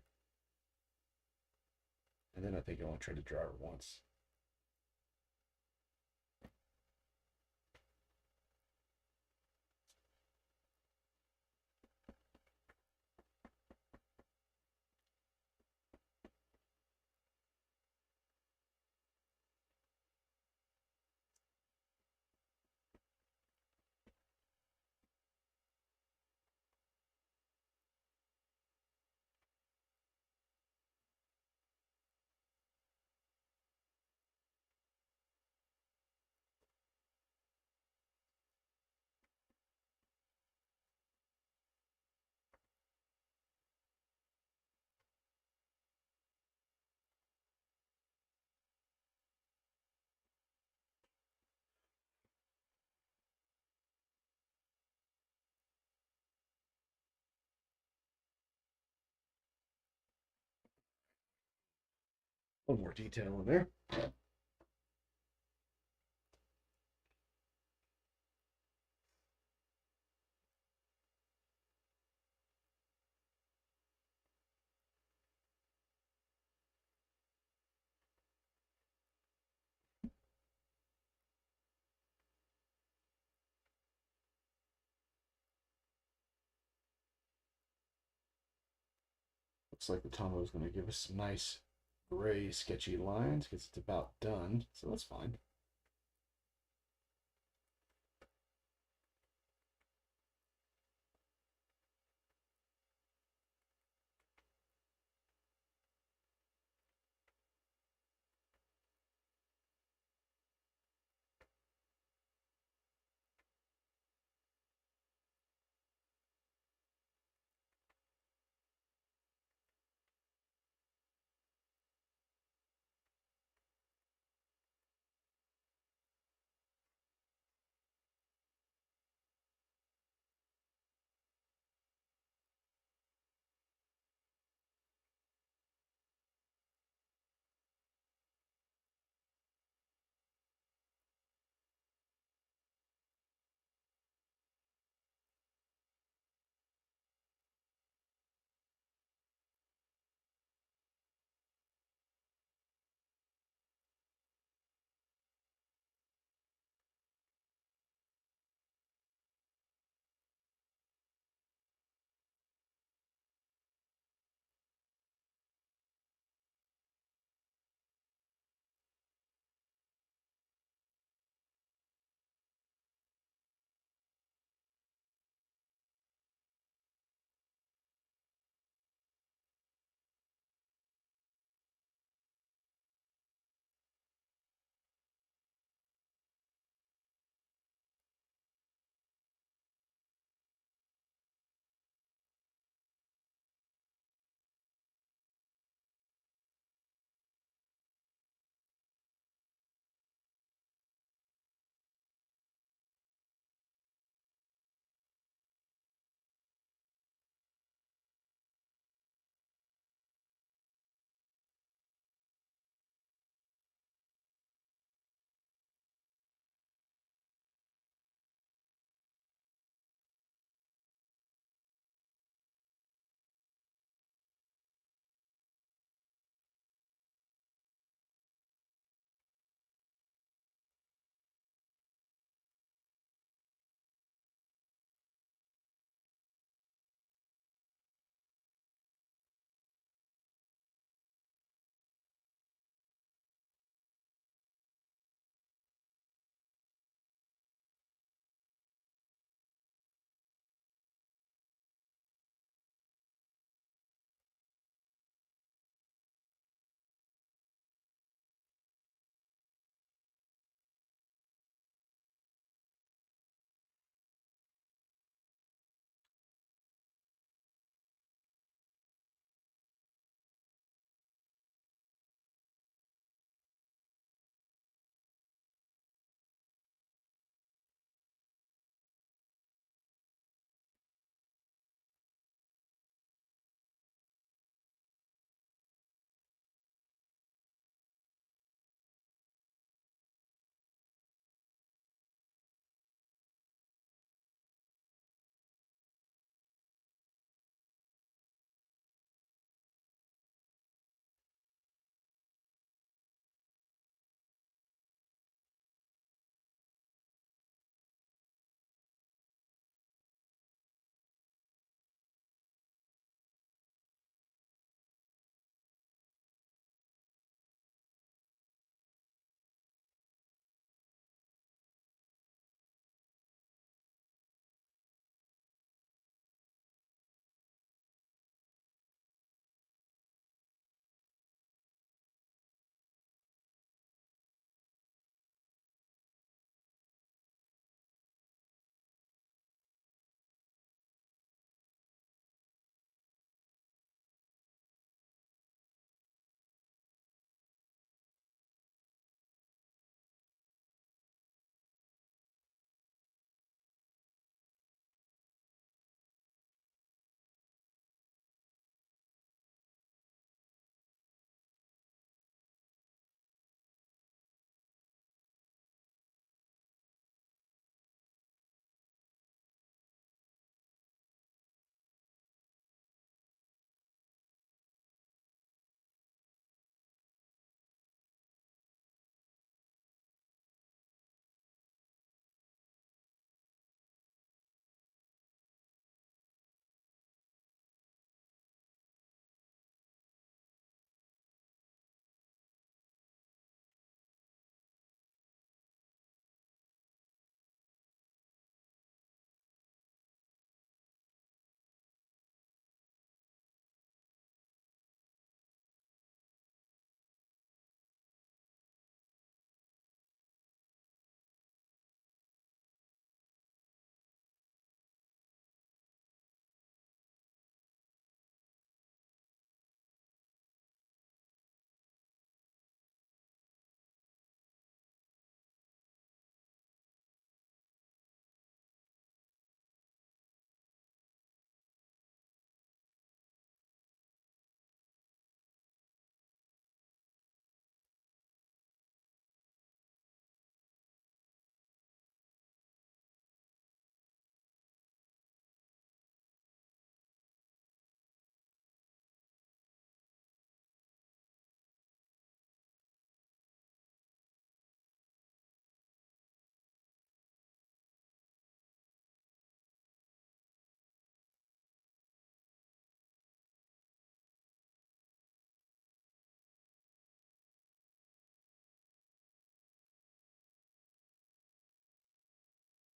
And then I think I only tried to draw her once. A little more detail in there. Looks like the Tomo is going to give us some nice gray sketchy lines because it's about done, so that's fine.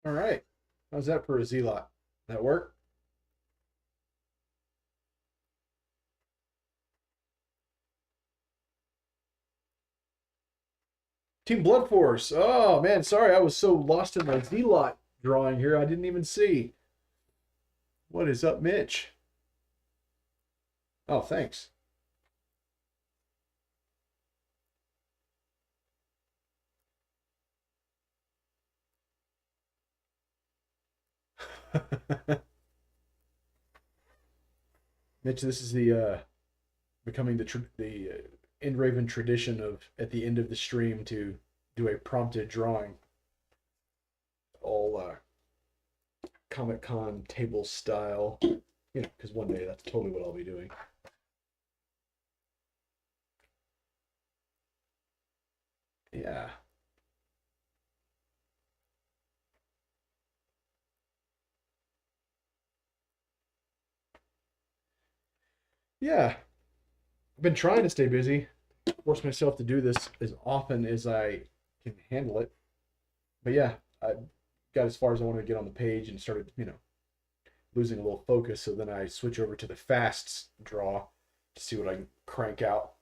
All right. How's that for a Z-Lot? That work? Team Blood Force. Oh man, sorry, I was so lost in my Z-Lot drawing here, I didn't even see. What is up, Mitch? Oh, thanks. Mitch, this is the becoming the Endraven tradition of at the end of the stream to do a prompted drawing, all Comic Con table style. You know, because one day that's totally what I'll be doing. Yeah, yeah. I've been trying to stay busy, force myself to do this as often as I can handle it. But yeah, I got as far as I wanted to get on the page and started, losing a little focus. So then I switch over to the fasts draw to see what I can crank out.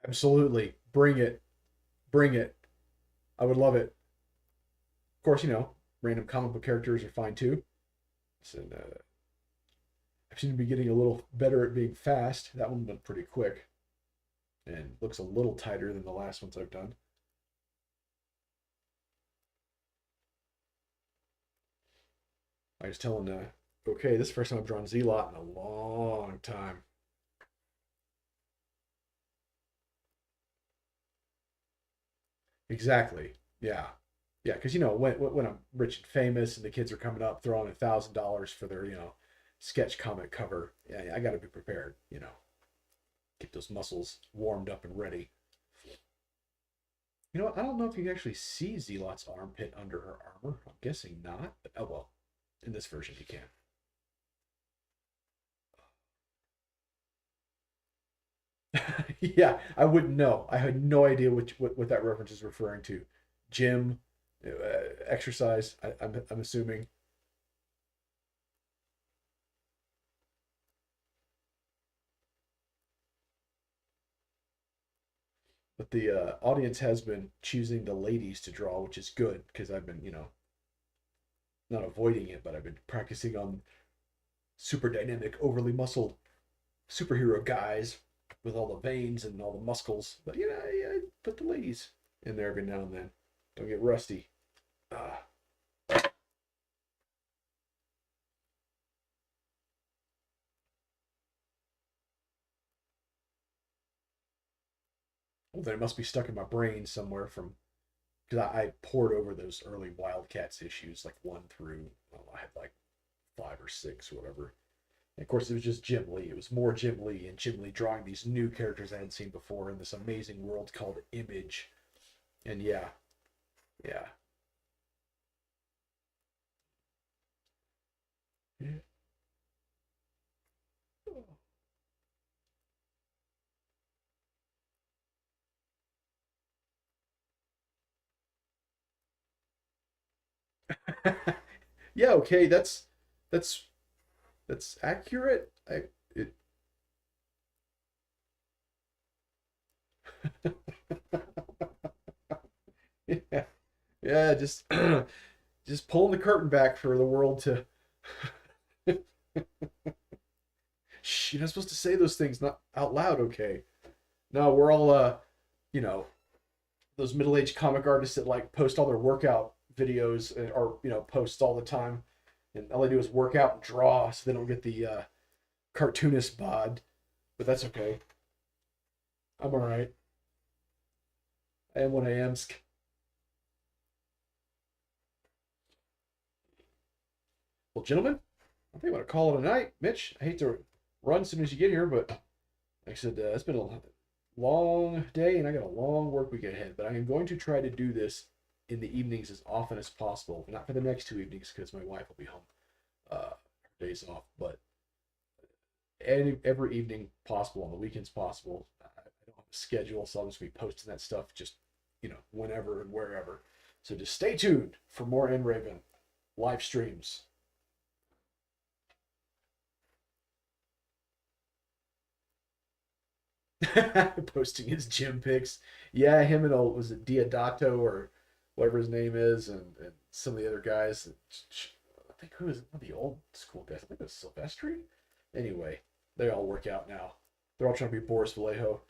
Absolutely, bring it, bring it. I would love it. Of course, random comic book characters are fine too. So, I seem to be getting a little better at being fast. That one went pretty quick and looks a little tighter than the last ones I've done. I was telling, okay, this is the first time I've drawn Z-Lot in a long time. Exactly. Yeah. Yeah, because when I'm rich and famous and the kids are coming up throwing $1,000 for their sketch comic cover, yeah, I got to be prepared. Get those muscles warmed up and ready. You know what? I don't know if you can actually see Zealot's armpit under her armor. I'm guessing not. But, oh well, in this version you can. Yeah, I wouldn't know. I had no idea what that reference is referring to. Gym, exercise. I'm assuming. But the audience has been choosing the ladies to draw, which is good because I've been, not avoiding it, but I've been practicing on super dynamic, overly muscled superhero guys with all the veins and all the muscles. But I put the ladies in there every now and then. Don't get rusty. Uh, well, then it must be stuck in my brain somewhere from because I poured over those early Wildcats issues, like one through, well, I had like five or six or whatever. And of course, it was just Jim Lee. It was more Jim Lee and Jim Lee drawing these new characters I hadn't seen before in this amazing world called Image. And yeah, yeah. Yeah, okay, that's that's accurate. Yeah, yeah, just pulling the curtain back for the world to. Shh, you're not supposed to say those things not out loud, okay? No, we're all you know, those middle-aged comic artists that like post all their workout videos or posts all the time, and all they do is work out and draw, so they don't get the cartoonist bod. But that's okay. I'm all right. I am what I am. Well, gentlemen, I think I'm gonna call it a night. Mitch, I hate to run as soon as you get here, but like I said, it's been a long day and I got a long work week ahead. But I am going to try to do this in the evenings as often as possible. Not for the next 2 evenings because my wife will be home, days off, but every evening possible on the weekends possible. I don't schedule, so I'll just be posting that stuff just, whenever and wherever. So just stay tuned for more Endraven live streams. Posting his gym pics. Yeah, him and was it Diodato or whatever his name is, and some of the other guys. I think who is one of the old school guys? I think it was Silvestri. Anyway, they all work out now. They're all trying to be Boris Vallejo.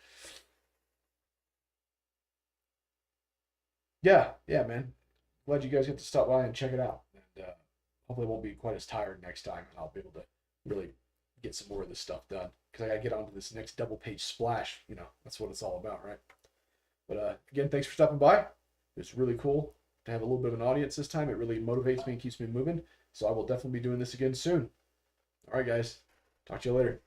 Yeah, yeah, man. Glad you guys get to stop by and check it out. And hopefully, I won't be quite as tired next time, and I'll be able to really get some more of this stuff done because I got to get onto this next double page splash. That's what it's all about, right? But again, thanks for stopping by. It's really cool to have a little bit of an audience this time. It really motivates me and keeps me moving. So I will definitely be doing this again soon. All right, guys. Talk to you later.